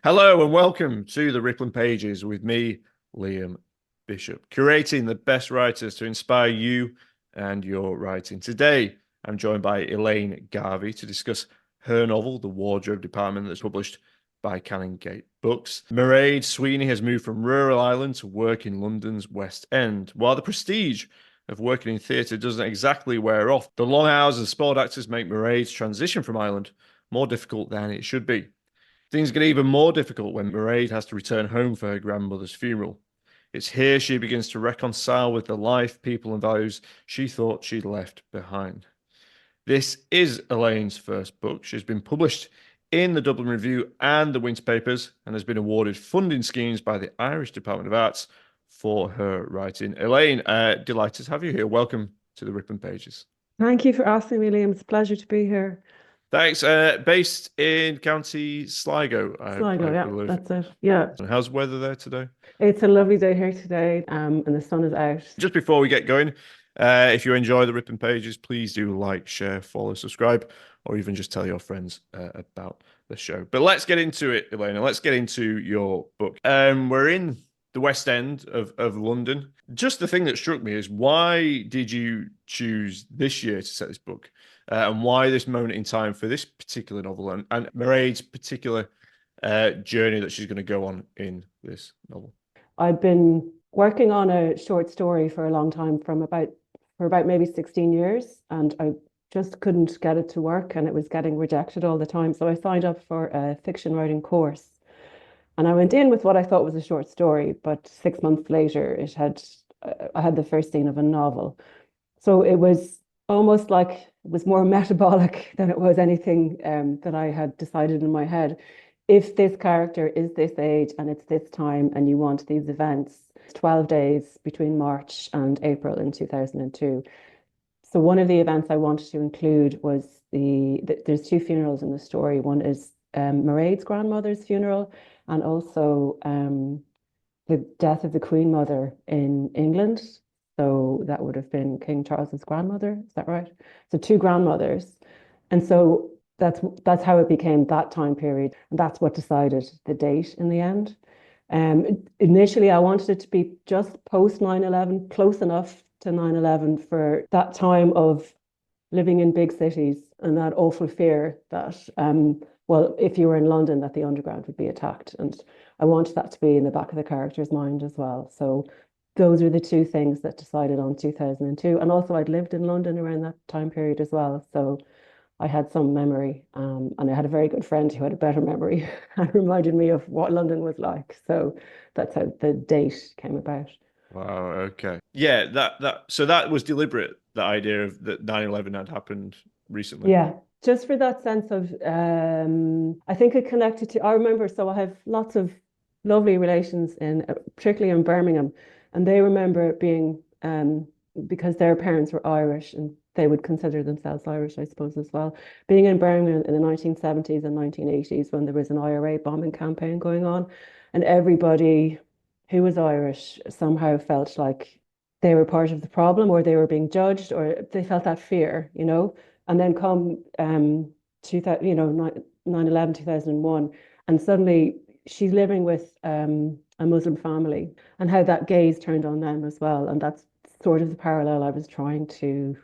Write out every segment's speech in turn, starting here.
Hello and welcome to the Rippling Pages with me, Liam Bishop, curating the best writers to inspire you and your writing. Today, I'm joined by Elaine Garvey to discuss her novel, The Wardrobe Department, that's published by Canongate Books. Mairéad Sweeney has moved from rural Ireland to work in London's West End. While the prestige of working in theatre doesn't exactly wear off, the long hours as sport actors make Mairéad's transition from Ireland more difficult than it should be. Things get even more difficult when Mairéad has to return home for her grandmother's funeral. It's here she begins to reconcile with the life, people, and values she thought she'd left behind. This is Elaine's first book. She's been published in the Dublin Review and the Winter Papers and has been awarded funding schemes by the Irish Department of Arts for her writing. Elaine, delighted to have you here. Welcome to the Rippling Pages. Thank you for asking me, Liam. It's a pleasure to be here. Thanks. Based in County Sligo, Sligo, I yeah, believe. that's it. Yeah. And how's the weather there today? It's a lovely day here today, and the sun is out. Just before we get going, if you enjoy the Ripping Pages, please do like, share, follow, subscribe, or even just tell your friends about the show. But let's get into it, Elena. Let's get into your book. We're in the West End of London. Just the thing that struck me is, why did you choose this year to set this book? And why this moment in time for this particular novel and Mairéad's particular journey that she's going to go on in this novel? I've been working on a short story for a long time, for about maybe 16 years, and I just couldn't get it to work, and it was getting rejected all the time. So I signed up for a fiction writing course, and I went in with what I thought was a short story, but 6 months later, I had the first scene of a novel. So it was almost like it was more metabolic than it was anything that I had decided in my head. If this character is this age and it's this time and you want these events, 12 days between March and April in 2002. So one of the events I wanted to include was there's two funerals in the story. One is Mairéad's grandmother's funeral, and also the death of the Queen Mother in England. So that would have been King Charles's grandmother. Is that right? So two grandmothers. And so that's how it became that time period. And that's what decided the date in the end. Initially, I wanted it to be just post 9/11, close enough to 9/11 for that time of living in big cities and that awful fear that, well, if you were in London, that the underground would be attacked. And I wanted that to be in the back of the character's mind as well. So those are the two things that decided on 2002. And also I'd lived in London around that time period as well. So I had some memory, and I had a very good friend who had a better memory and reminded me of what London was like. So that's how the date came about. Wow, okay. Yeah, so that was deliberate, the idea of that 9/11 had happened recently. Yeah, just for that sense of, I think it connected to, I remember, so I have lots of lovely relations particularly in Birmingham, and they remember it being, because their parents were Irish and they would consider themselves Irish, I suppose, as well. Being in Birmingham in the 1970s and 1980s when there was an IRA bombing campaign going on, and everybody who was Irish somehow felt like they were part of the problem, or they were being judged, or they felt that fear, And then come 9/11, 2001, and suddenly she's living with a Muslim family, and how that gaze turned on them as well. And that's sort of the parallel I was trying to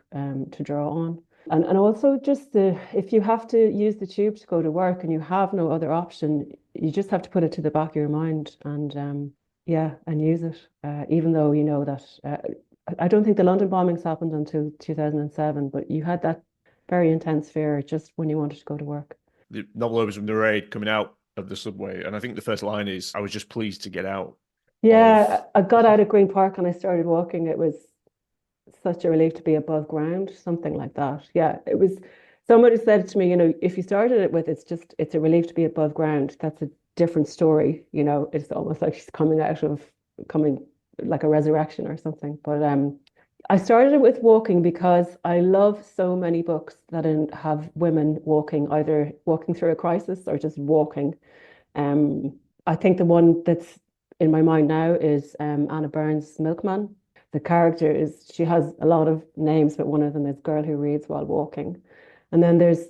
draw on. And also just if you have to use the tube to go to work and you have no other option, you just have to put it to the back of your mind and and use it. Even though you know that I don't think the London bombings happened until 2007, but you had that very intense fear just when you wanted to go to work. The novel opens with Mairéad coming out of the subway, and I think the first line is, "I was just pleased to get out." Yeah, I got out of Green Park and I started walking. It was such a relief to be above ground, something like that. Yeah, it was. Somebody said to me, if you started it with, it's a relief to be above ground. That's a different story. It's almost like she's coming like a resurrection or something. But I started it with walking because I love so many books that have women walking, either walking through a crisis or just walking. I think the one that's in my mind now is Anna Burns' Milkman. The character she has a lot of names, but one of them is Girl Who Reads While Walking. And then there's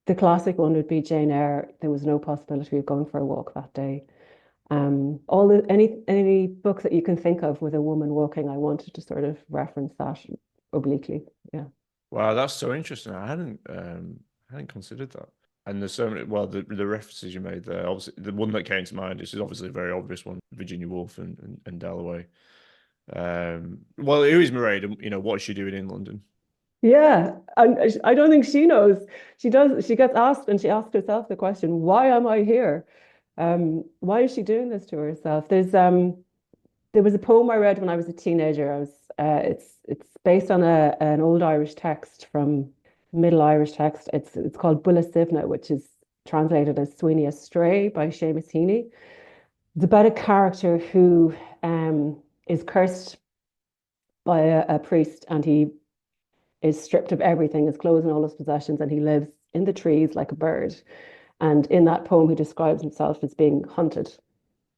The classic one would be Jane Eyre. There was no possibility of going for a walk that day. All the any books that you can think of with a woman walking, I wanted to sort of reference that obliquely. Yeah. Wow, that's so interesting. I hadn't considered that. And there's so many. Well, the references you made there, obviously, the one that came to mind is obviously a very obvious one: Virginia Woolf and Dalloway. Well, who is Mairéad? And, what is she doing in London? Yeah, and I don't think she knows. She does. She gets asked, and she asks herself the question, "Why am I here? Why is she doing this to herself?" There was a poem I read when I was a teenager. It's based on an old Irish text from Middle Irish text. It's called Bulla Sivna, which is translated as Sweeney Astray by Seamus Heaney. It's about a character who is cursed by a priest, and he is stripped of everything, his clothes and all his possessions, and he lives in the trees like a bird. And in that poem, he describes himself as being hunted.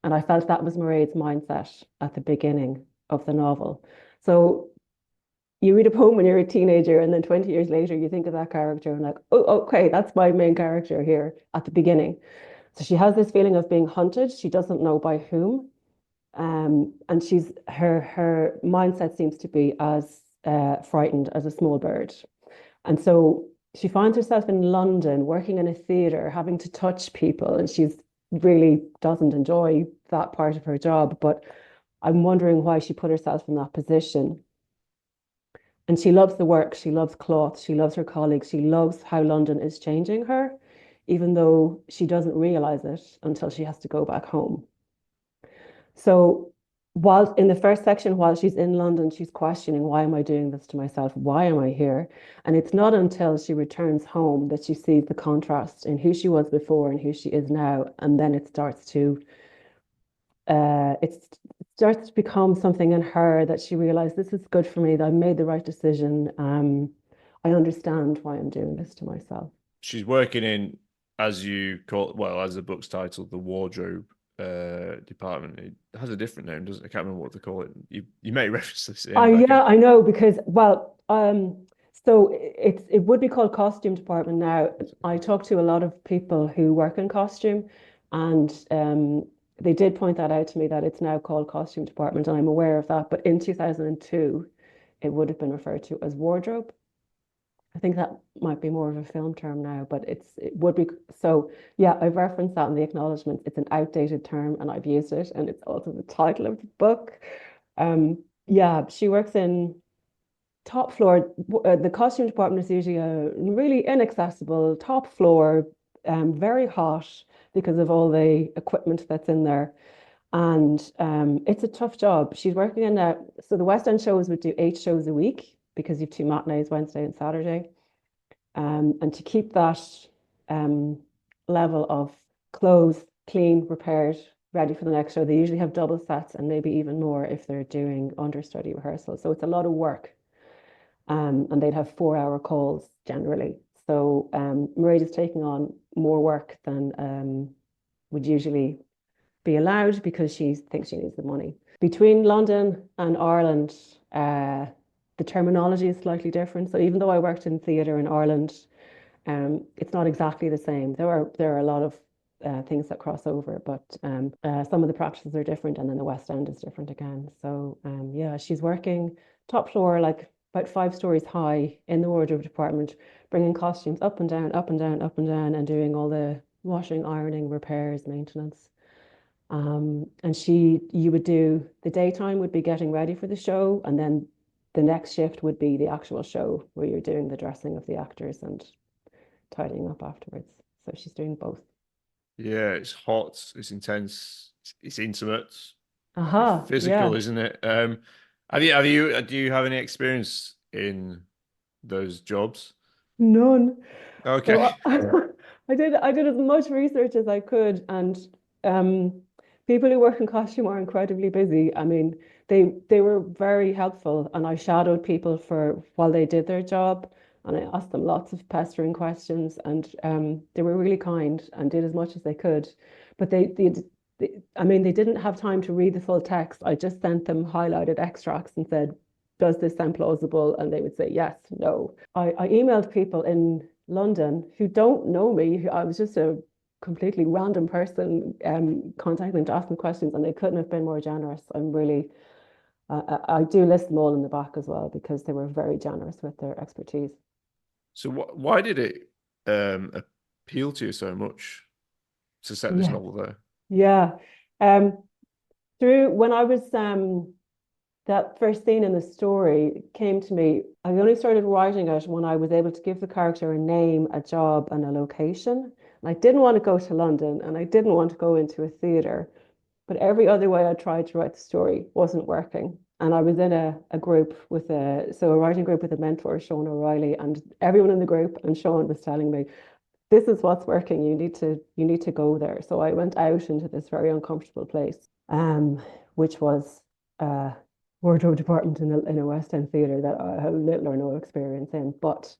And I felt that was Mairéad's mindset at the beginning of the novel. So you read a poem when you're a teenager, and then 20 years later, you think of that character and like, oh, okay, that's my main character here at the beginning. So she has this feeling of being hunted. She doesn't know by whom. And her mindset seems to be as frightened as a small bird. And so she finds herself in London working in a theatre, having to touch people, and she's really doesn't enjoy that part of her job. But I'm wondering why she put herself in that position. And she loves the work, she loves cloth, she loves her colleagues, she loves how London is changing her, even though she doesn't realize it until she has to go back home. So while in the first section, while she's in London, she's questioning, why am I doing this to myself? Why am I here? And it's not until she returns home that she sees the contrast in who she was before and who she is now. And then it starts to become something in her that she realized this is good for me, that I made the right decision. I understand why I'm doing this to myself. She's working in, as you call it, well, as the book's titled, the wardrobe department. It has a different name, doesn't it? I can't remember what they call it. You may reference this in back Yeah, I know because so it would be called costume department now. I talk to a lot of people who work in costume, and they did point that out to me that it's now called costume department, and I'm aware of that. But in 2002, it would have been referred to as wardrobe. I think that might be more of a film term now, but it would be so. Yeah, I've referenced that in the acknowledgements. It's an outdated term, and I've used it, and it's also the title of the book. Yeah, she works in top floor. The costume department is usually a really inaccessible top floor, very hot because of all the equipment that's in there. And it's a tough job. She's working in so the West End shows would do 8 shows a week because you've two matinees, Wednesday and Saturday. And to keep that level of clothes clean, repaired, ready for the next show, they usually have double sets and maybe even more if they're doing understudy rehearsal. So it's a lot of work. And they'd have 4-hour calls generally. So Mairéad is taking on more work than would usually be allowed because she thinks she needs the money. Between London and Ireland, the terminology is slightly different. So even though I worked in theatre in Ireland, it's not exactly the same. There are a lot of things that cross over, but some of the practices are different, and then the West End is different again. So yeah, she's working top floor, like about 5 stories high in the wardrobe department, bringing costumes up and down, up and down, up and down, and doing all the washing, ironing, repairs, maintenance. And you would do the daytime would be getting ready for the show, and then the next shift would be the actual show where you're doing the dressing of the actors and tidying up afterwards. So she's doing both. Yeah, it's hot, it's intense, it's intimate, it's Aha, physical, yeah. isn't it? Do you have any experience in those jobs? None. Okay. So I did as much research as I could, and people who work in costume are incredibly busy. I mean, they were very helpful, and I shadowed people for while they did their job, and I asked them lots of pestering questions, and they were really kind and did as much as they could. But I mean, they didn't have time to read the full text. I just sent them highlighted extracts and said, does this sound plausible? And they would say yes, no. I emailed people in London who don't know me. I was just a completely random person contacting them to ask them questions, and they couldn't have been more generous. I'm really, I do list them all in the back as well because they were very generous with their expertise. So why did it appeal to you so much to set this Yeah, novel there? yeah. Um, through when I was that first scene in the story came to me. I only started writing it when I was able to give the character a name, a job, and a location. And I didn't want to go to London and I didn't want to go into a theatre, but every other way I tried to write the story wasn't working. And I was in a group with a writing group with a mentor, Sean O'Reilly, and everyone in the group and Sean was telling me, this is what's working. You need to go there. So I went out into this very uncomfortable place, which was uh wardrobe department in a West End theatre that I have little or no experience in. But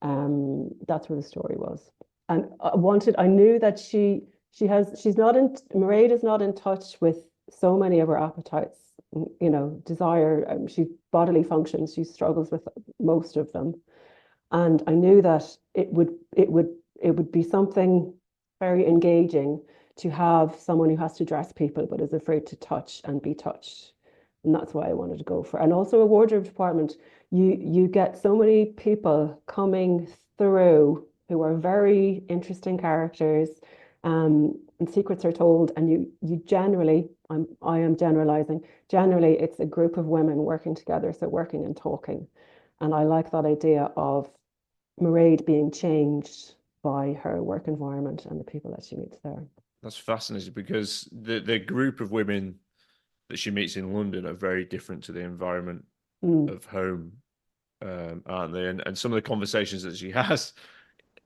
that's where the story was. And I knew that she's not in, Mairéad is not in touch with so many of her appetites, desire, she bodily functions, she struggles with most of them. And I knew that it would be something very engaging to have someone who has to dress people but is afraid to touch and be touched. And that's why I wanted to go for. And also a wardrobe department, you get so many people coming through who are very interesting characters, and secrets are told, and you generally, I am generalizing, generally it's a group of women working together, so working and talking. And I like that idea of Mairéad being changed by her work environment and the people that she meets there. That's fascinating because the group of women that she meets in London are very different to the environment Mm. of home, aren't they? And some of the conversations that she has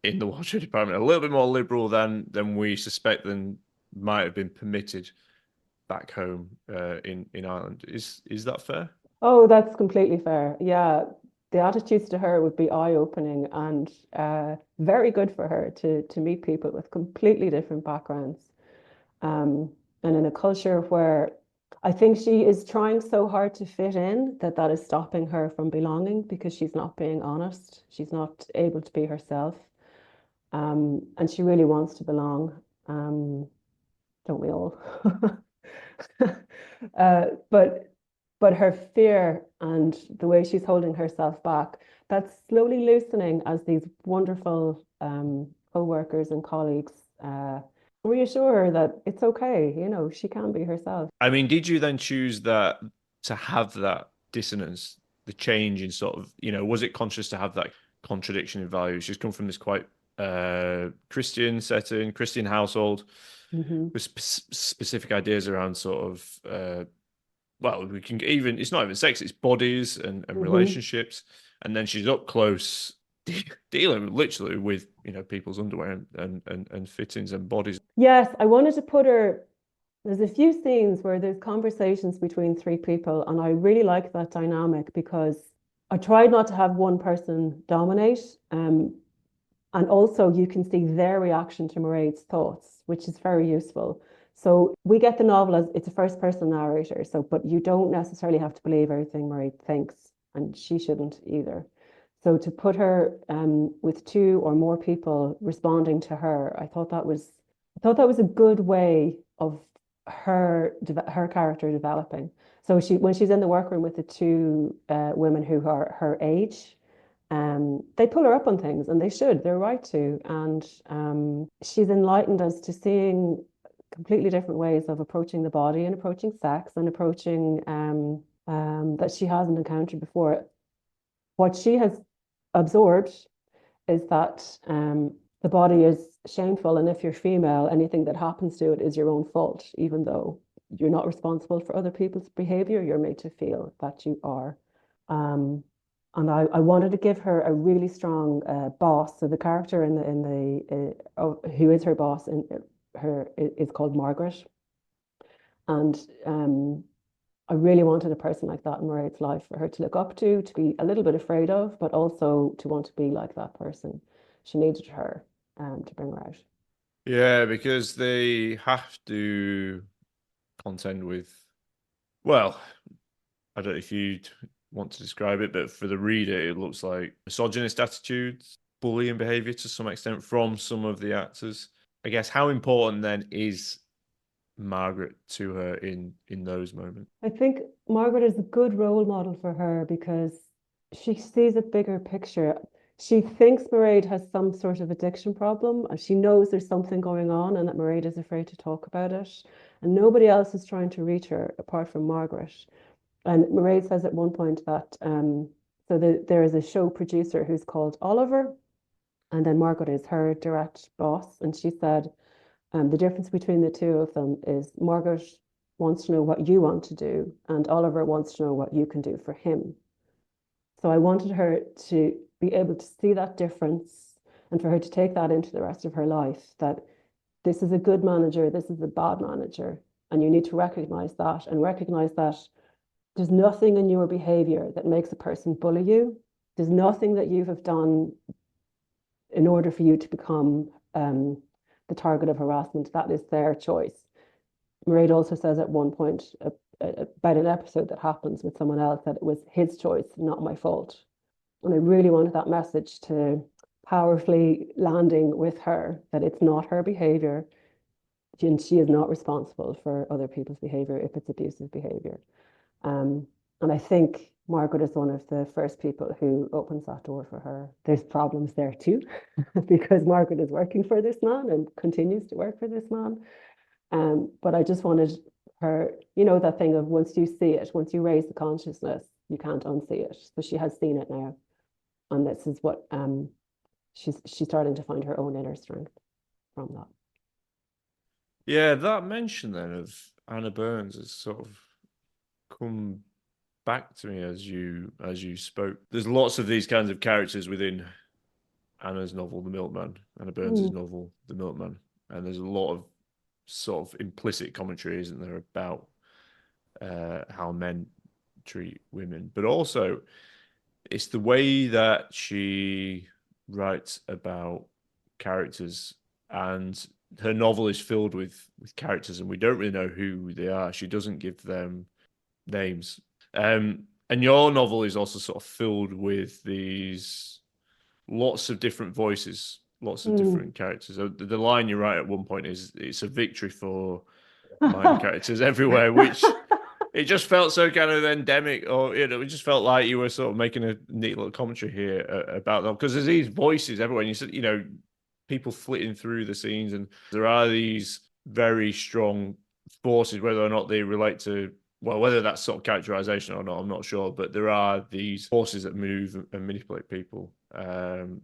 in the wardrobe department are a little bit more liberal than we suspect than might have been permitted back home in Ireland. Is that fair? Oh, that's completely fair. Yeah, the attitudes to her would be eye-opening and very good for her to meet people with completely different backgrounds. And in a culture where I think she is trying so hard to fit in that is stopping her from belonging because she's not being honest. She's not able to be herself. And she really wants to belong. Don't we all? uh, but but her fear and the way she's holding herself back, that's slowly loosening as these wonderful co-workers and colleagues reassure her that it's okay, she can be herself. I mean, did you then choose that to have that dissonance, the change in sort of, was it conscious to have that contradiction in values? She's come from this quite Christian setting, Christian household Hmm. with specific ideas around sort of, well, we can even, it's not even sex, it's bodies and Hmm. relationships. And then she's up close dealing literally with, people's underwear and fittings and bodies. Yes, I wanted to put her. There's a few scenes where there's conversations between three people, and I really like that dynamic because I tried not to have one person dominate. And also you can see their reaction to Mairéad's thoughts, which is very useful. So we get the novel as it's a first person narrator. So, but you don't necessarily have to believe everything Mairéad thinks, and she shouldn't either. So to put her with two or more people responding to her, I thought that was a good way of her character developing. So when she's in the workroom with the two women who are her age, they pull her up on things, and they should. They're right to. And she's enlightened us to seeing completely different ways of approaching the body and approaching sex and approaching that she hasn't encountered before. What she has absorbed is that the body is shameful, and if you're female, anything that happens to it is your own fault, even though you're not responsible for other people's behavior. You're made to feel that you are. Um, and I wanted to give her a really strong boss. So the character who is her boss in her is called Margaret, and I really wanted a person like that in Mairéad's life for her to look up to be a little bit afraid of, but also to want to be like that person. She needed her to bring her out. Yeah, because they have to contend with, well, I don't know if you'd want to describe it, but for the reader, it looks like misogynist attitudes. bullying behavior to some extent from some of the actors. I guess how important then is Margaret to her in those moments? I think Margaret is a good role model for her because she sees a bigger picture. She thinks Mairéad has some sort of addiction problem. She knows there's something going on and that Mairéad is afraid to talk about it. And nobody else is trying to reach her apart from Margaret. And Mairéad says at one point that there is a show producer who's called Oliver, and then Margaret is her direct boss. And she said, the difference between the two of them is Margaret wants to know what you want to do, and Oliver wants to know what you can do for him. So I wanted her to be able to see that difference and for her to take that into the rest of her life, that this is a good manager, this is a bad manager, and you need to recognize that and recognize that there's nothing in your behavior that makes a person bully you. There's nothing that you have done in order for you to become the target of harassment. That is their choice. Mairéad also says at one point about an episode that happens with someone else that it was his choice, not my fault. And I really wanted that message to powerfully landing with her, that it's not her behavior and she is not responsible for other people's behavior if it's abusive behavior. And I think Margaret is one of the first people who opens that door for her. There's problems there too, because Margaret is working for this man and continues to work for this man. But I just wanted her, that thing of once you see it, once you raise the consciousness, you can't unsee it. So she has seen it now. And this is what she's starting to find her own inner strength from that. Yeah, that mention then of Anna Burns has sort of come back to me as you spoke. There's lots of these kinds of characters within Anna's novel, The Milkman, Anna Burns' novel, The Milkman, and there's a lot of sort of implicit commentary, isn't there, about how men treat women, but also it's the way that she writes about characters, and her novel is filled with characters, and we don't really know who they are. She doesn't give them names. And your novel is also sort of filled with these lots of different voices, lots of different characters. The line you write at one point is, "It's a victory for minor characters everywhere," which it just felt so kind of endemic, or it just felt like you were sort of making a neat little commentary here about them, because there's these voices everywhere. And you said, people flitting through the scenes, and there are these very strong forces, whether or not they relate to, well, whether that's sort of characterization or not, I'm not sure, but there are these forces that move and manipulate people. And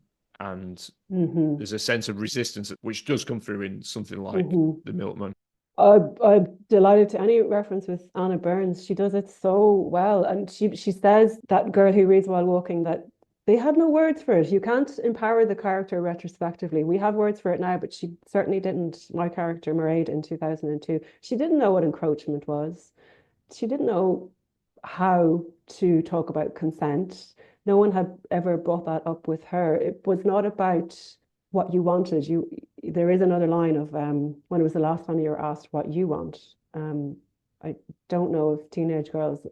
there's a sense of resistance, which does come through in something like The Milkman. I'm delighted to any reference with Anna Burns. She does it so well. And she says, that girl who reads while walking, that they had no words for it. You can't empower the character retrospectively. We have words for it now, but she certainly didn't. My character, Mairéad, in 2002, she didn't know what encroachment was. She didn't know how to talk about consent. No one had ever brought that up with her. It was not about what you wanted. There is another line of when was the last time you were asked what you want? I don't know if teenage girls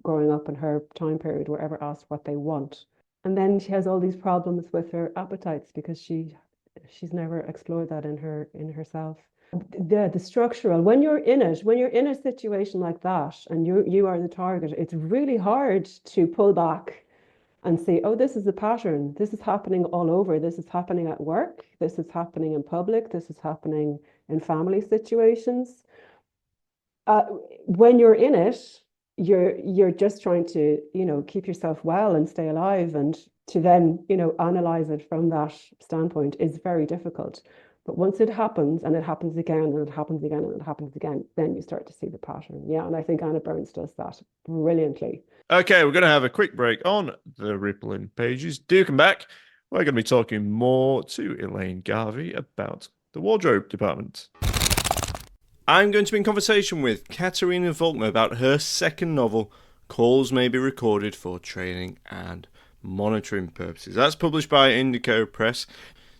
growing up in her time period were ever asked what they want. And then she has all these problems with her appetites because she's never explored that in herself. The structural, when you're in a situation like that and you are the target, it's really hard to pull back and say, oh, this is a pattern. This is happening all over. This is happening at work. This is happening in public. This is happening in family situations. When you're in it, you're just trying to, keep yourself well and stay alive, and to then, analyze it from that standpoint is very difficult. But once it happens, and it happens again, and it happens again, and it happens again, then you start to see the pattern. Yeah, and I think Anna Burns does that brilliantly. Okay, we're going to have a quick break on the Rippling Pages. Do come back. We're going to be talking more to Elaine Garvey about the wardrobe department. I'm going to be in conversation with Katharina Volckmer about her second novel, Calls May Be Recorded for Training and Monitoring Purposes. That's published by Indigo Press.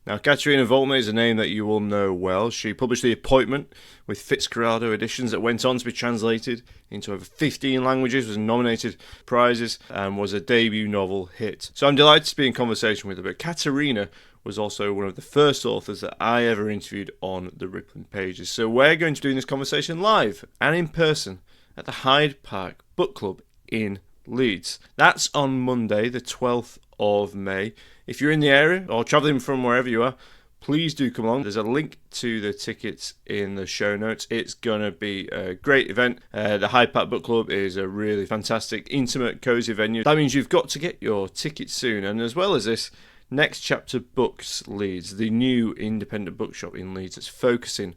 Now, Katharina Volckmer is a name that you will know well. She published The Appointment with Fitzcarraldo editions that went on to be translated into over 15 languages, was nominated for prizes, and was a debut novel hit. So I'm delighted to be in conversation with her. But Katharina was also one of the first authors that I ever interviewed on the Rippling Pages. So we're going to be doing this conversation live and in person at the Hyde Park Book Club in Leeds. That's on Monday, the 12th of May. If you're in the area or travelling from wherever you are, please do come along. There's a link to the tickets in the show notes. It's going to be a great event. The Hyde Park Book Club is a really fantastic, intimate, cosy venue. That means you've got to get your tickets soon. And as well as this, Next Chapter Books Leeds, the new independent bookshop in Leeds that's focusing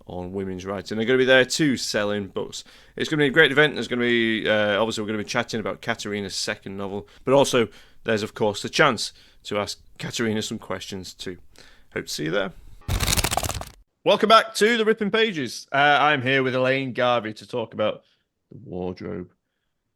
on women's writing. They're going to be there too, selling books. It's going to be a great event. There's going to be, obviously, we're going to be chatting about Katharina's second novel, but also there's, of course, the chance to ask Katharina some questions too. Hope to see you there. Welcome back to the Ripping Pages. I'm here with Elaine Garvey to talk about the wardrobe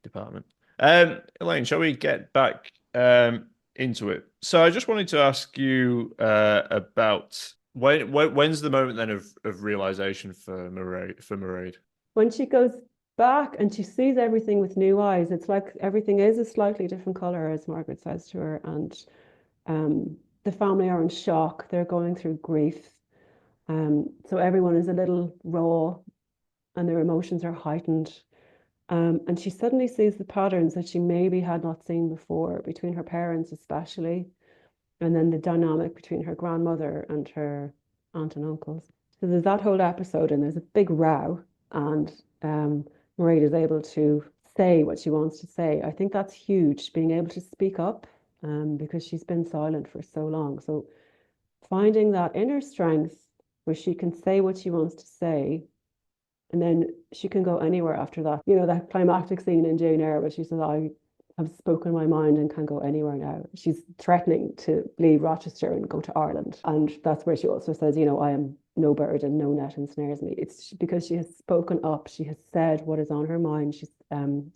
department. Elaine, shall we get back into it? So I just wanted to ask you about when's the moment then of realization for Mairéad? When she goes back and she sees everything with new eyes, it's like everything is a slightly different color, as Margaret says to her, and the family are in shock. They're going through grief. So everyone is a little raw and their emotions are heightened. And she suddenly sees the patterns that she maybe had not seen before between her parents, especially, and then the dynamic between her grandmother and her aunt and uncles. So there's that whole episode, and there's a big row, and Mairéad is able to say what she wants to say. I think that's huge, being able to speak up, because she's been silent for so long. So finding that inner strength where she can say what she wants to say, and then she can go anywhere after that. You know, that climactic scene in Jane Eyre where she says, I have spoken my mind and can go anywhere now. She's threatening to leave Rochester and go to Ireland. And that's where she also says, you know, I am no bird and no net ensnares me. It's because she has spoken up. She has said what is on her mind. She's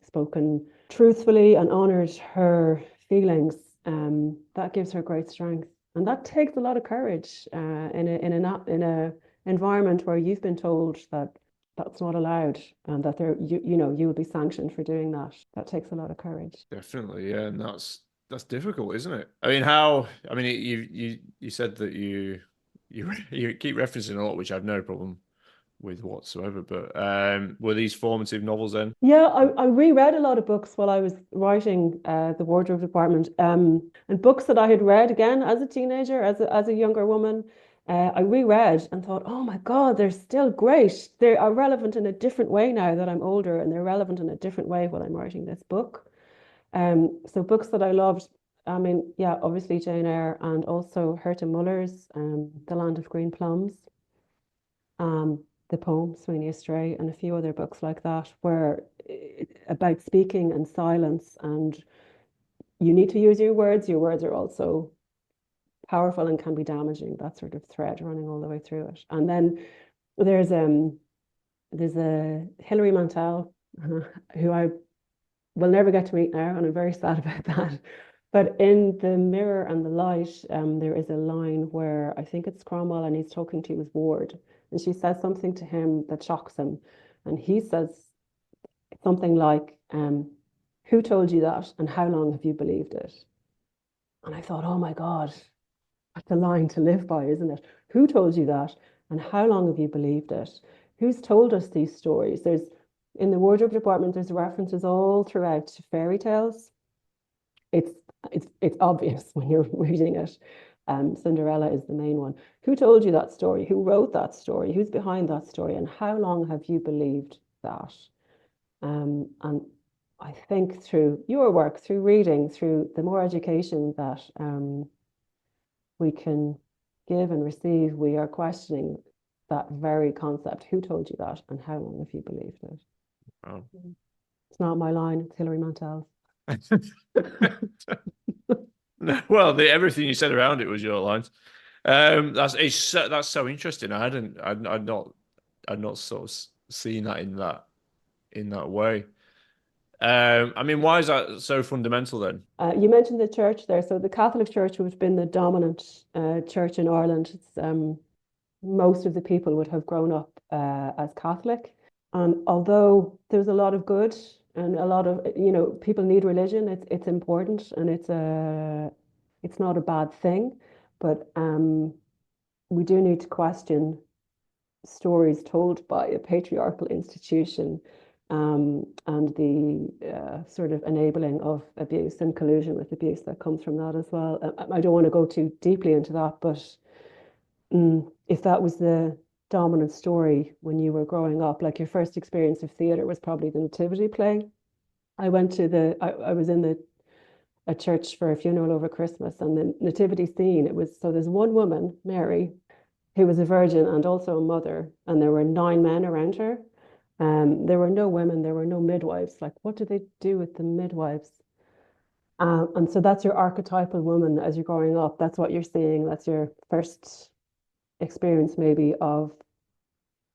spoken truthfully and honored her feelings. That gives her great strength. And that takes a lot of courage in a environment where you've been told that that's not allowed and that you will be sanctioned for doing that. That takes a lot of courage. Definitely, yeah, and that's difficult, isn't it? You said that you keep referencing a lot, which I have no problem with whatsoever. But were these formative novels then? Yeah, I reread a lot of books while I was writing the wardrobe department, and books that I had read again as a teenager, as a younger woman. I reread and thought, oh my God, they're still great. They are relevant in a different way now that I'm older, and they're relevant in a different way while I'm writing this book. So books that I loved, I mean, yeah, obviously Jane Eyre, and also Herta Muller's The Land of Green Plums, the poem Sweeney Astray, and a few other books like that, where about speaking and silence, and you need to use your words. Your words are also powerful and can be damaging. That sort of thread running all the way through it. And then there's a Hilary Mantel who I will never get to meet now, and I'm very sad about that. But in The Mirror and the Light, there is a line where I think it's Cromwell and he's talking to his ward, and she says something to him that shocks him, and he says something like, who told you that, and how long have you believed it? And I thought, oh my God, that's a line to live by, isn't it? Who told you that? And how long have you believed it? Who's told us these stories? In the wardrobe department, there's references all throughout to fairy tales. It's obvious when you're reading it. Cinderella is the main one. Who told you that story? Who wrote that story? Who's behind that story? And how long have you believed that? And I think through your work, through reading, through the more education that we can give and receive, we are questioning that very concept. Who told you that, and how long have you believed it? Oh. It's not my line, it's Hilary Mantel's. Well, everything you said around it was your lines. That's so interesting. I'd not sort of seen that in that way. I mean, why is that so fundamental then? You mentioned the church there. So the Catholic Church would have been the dominant church in Ireland. Most of the people would have grown up as Catholic. And although there's a lot of good and a lot of, people need religion, it's important and it's not a bad thing. But we do need to question stories told by a patriarchal institution, and the sort of enabling of abuse and collusion with abuse that comes from that as well. I don't want to go too deeply into that, but if that was the dominant story when you were growing up, like your first experience of theatre was probably the nativity play. I was in a church for a funeral over Christmas, and the nativity scene, so there's one woman, Mary, who was a virgin and also a mother, and there were 9 men around her. There were no women, there were no midwives. Like, what do they do with the midwives? And so that's your archetypal woman as you're growing up. That's what you're seeing. That's your first experience, maybe, of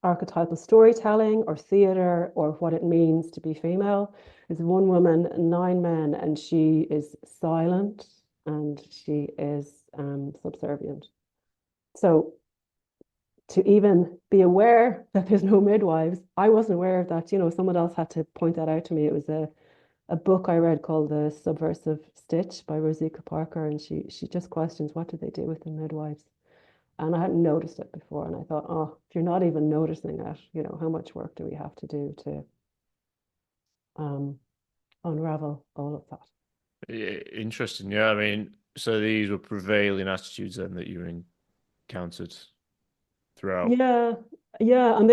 archetypal storytelling or theatre or what it means to be female. Is one woman, 9 men, and she is silent and she is subservient. So to even be aware that there's no midwives, I wasn't aware of that. Someone else had to point that out to me. It was a book I read called The Subversive Stitch by Rosika Parker, and she just questions, what do they do with the midwives? And I hadn't noticed it before, and I thought, oh, if you're not even noticing it, how much work do we have to do to unravel all of that? Interesting. Yeah, I mean, so these were prevailing attitudes then that you encountered throughout. Yeah, yeah, and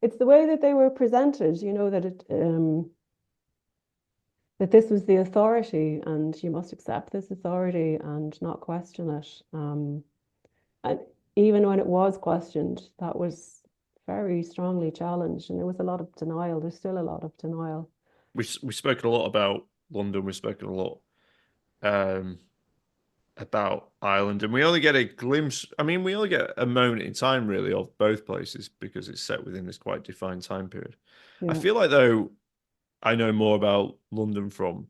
it's the way that they were presented, that this was the authority and you must accept this authority and not question it. And even when it was questioned, that was very strongly challenged, and there was a lot of denial. There's still a lot of denial. We've spoken a lot about London. We've spoken a lot um, about Ireland, and we only get a glimpse. I mean, we only get a moment in time, really, of both places because it's set within this quite defined time period. I Yeah. feel like, though, I know more about London from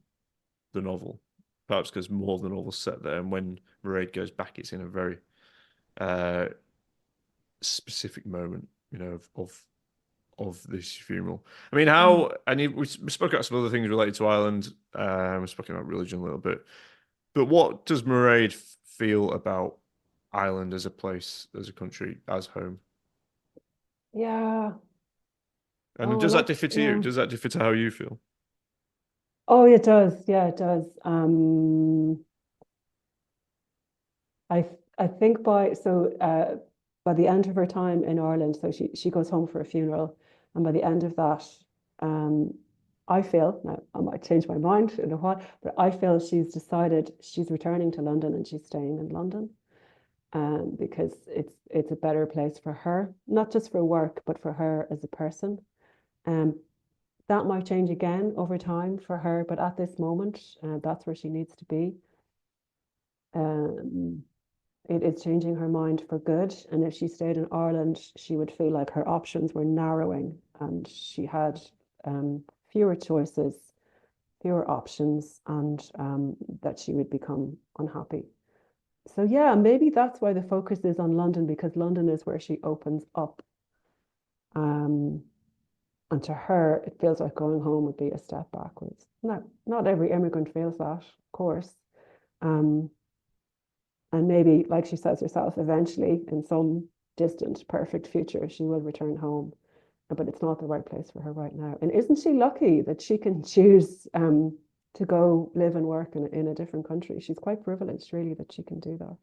the novel, perhaps because more of the novel's set there, and when Mairéad goes back, it's in a very uh, specific moment, of this funeral. I mean, Mm. how, and we spoke about some other things related to Ireland. We're speaking about religion a little bit, but what does Mairéad feel about Ireland as a place, as a country, as home? Yeah. And Oh, does that lots. differ to you? Yeah. Does that differ to how you feel? Oh, it does. Yeah, it does. I think by the end of her time in Ireland, so she goes home for a funeral, and by the end of that, um, I feel, now I might change my mind in a while, but I feel she's decided she's returning to London and she's staying in London, because it's a better place for her, not just for work, but for her as a person. Um, that might change again over time for her, but at this moment, that's where she needs to be. Um, it is changing her mind for good. And if she stayed in Ireland, she would feel like her options were narrowing and she had fewer choices, fewer options, and that she would become unhappy. So, yeah, maybe that's why the focus is on London, because London is where she opens up. Um, and to her, it feels like going home would be a step backwards. Not every immigrant feels that, of course. Um, And maybe, like she says herself, eventually, in some distant, perfect future, she will return home. But it's not the right place for her right now. And isn't she lucky that she can choose to go live and work in a different country? She's quite privileged, really, that she can do that.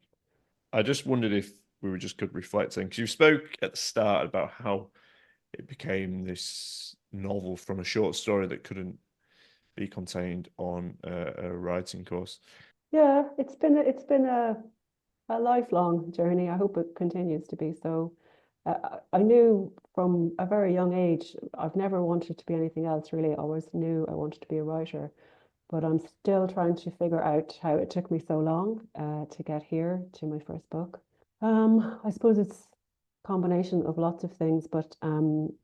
I just wondered if we were just could reflect because you spoke at the start about how it became this novel from a short story that couldn't be contained on a writing course. Yeah, it's been a lifelong journey. I hope it continues to be so. I knew from a very young age, I've never wanted to be anything else, really. I always knew I wanted to be a writer. But I'm still trying to figure out how it took me so long to get here to my first book. I suppose it's a combination of lots of things, but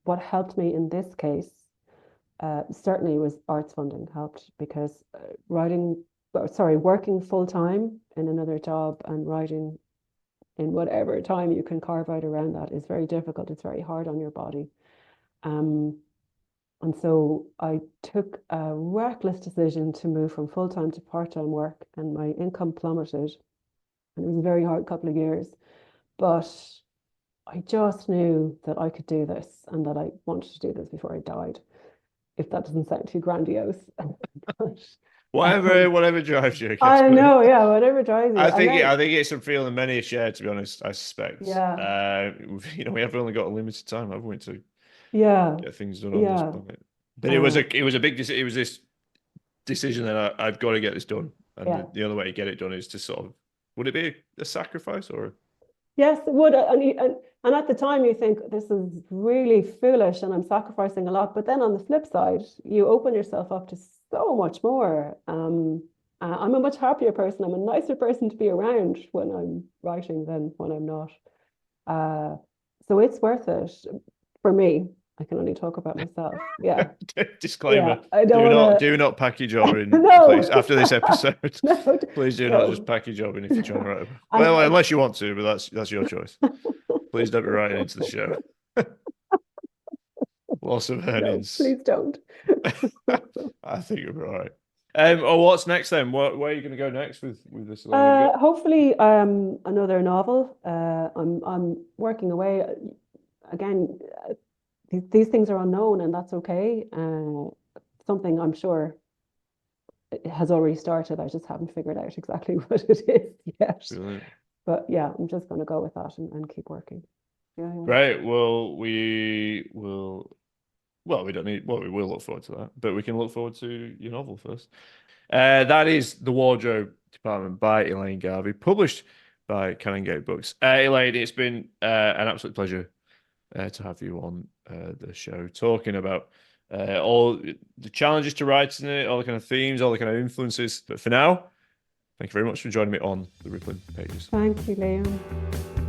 what helped me in this case certainly was arts funding helped, because working full time in another job and writing in whatever time you can carve out around that is very difficult. It's very hard on your body. And so I took a reckless decision to move from full-time to part-time work, and my income plummeted. And it was a very hard couple of years. But I just knew that I could do this and that I wanted to do this before I died, if that doesn't sound too grandiose. But, Whatever drives you. I know, yeah, whatever drives you. I think it's a feeling many share, to be honest, I suspect. Yeah. We have only got a limited time, haven't we, to get things done on this planet. But it was a big decision. It was this decision that I've got to get this done. And the only way to get it done is to sort of, would it be a sacrifice or? Yes, it would. And at the time you think this is really foolish and I'm sacrificing a lot. But then on the flip side, you open yourself up to so much more. I'm a much happier person. I'm a nicer person to be around when I'm writing than when I'm not. So it's worth it for me. I can only talk about myself. Yeah. Disclaimer. Yeah, I don't do not pack your job in, No. please. After this episode, No. please do not just pack your job in if you're trying to write. Unless you want to, but that's your choice. Please don't be writing into the show. Loss of earnings. No, please don't. I think you'll be all right. What's next then? Where are you going to go next with this? Hopefully, another novel. I'm working away again. These things are unknown, and that's okay. Something I'm sure it has already started. I just haven't figured out exactly what it is yet. Brilliant. But yeah, I'm just going to go with that and keep working. Yeah. Great. Well, we will. Well, we will look forward to that, but we can look forward to your novel first. That is The Wardrobe Department by Elaine Garvey, published by Canongate Books. Elaine, it's been an absolute pleasure to have you on the show, talking about all the challenges to writing it, all the kind of themes, all the kind of influences. But for now, thank you very much for joining me on the Rippling Pages. Thank you, Liam.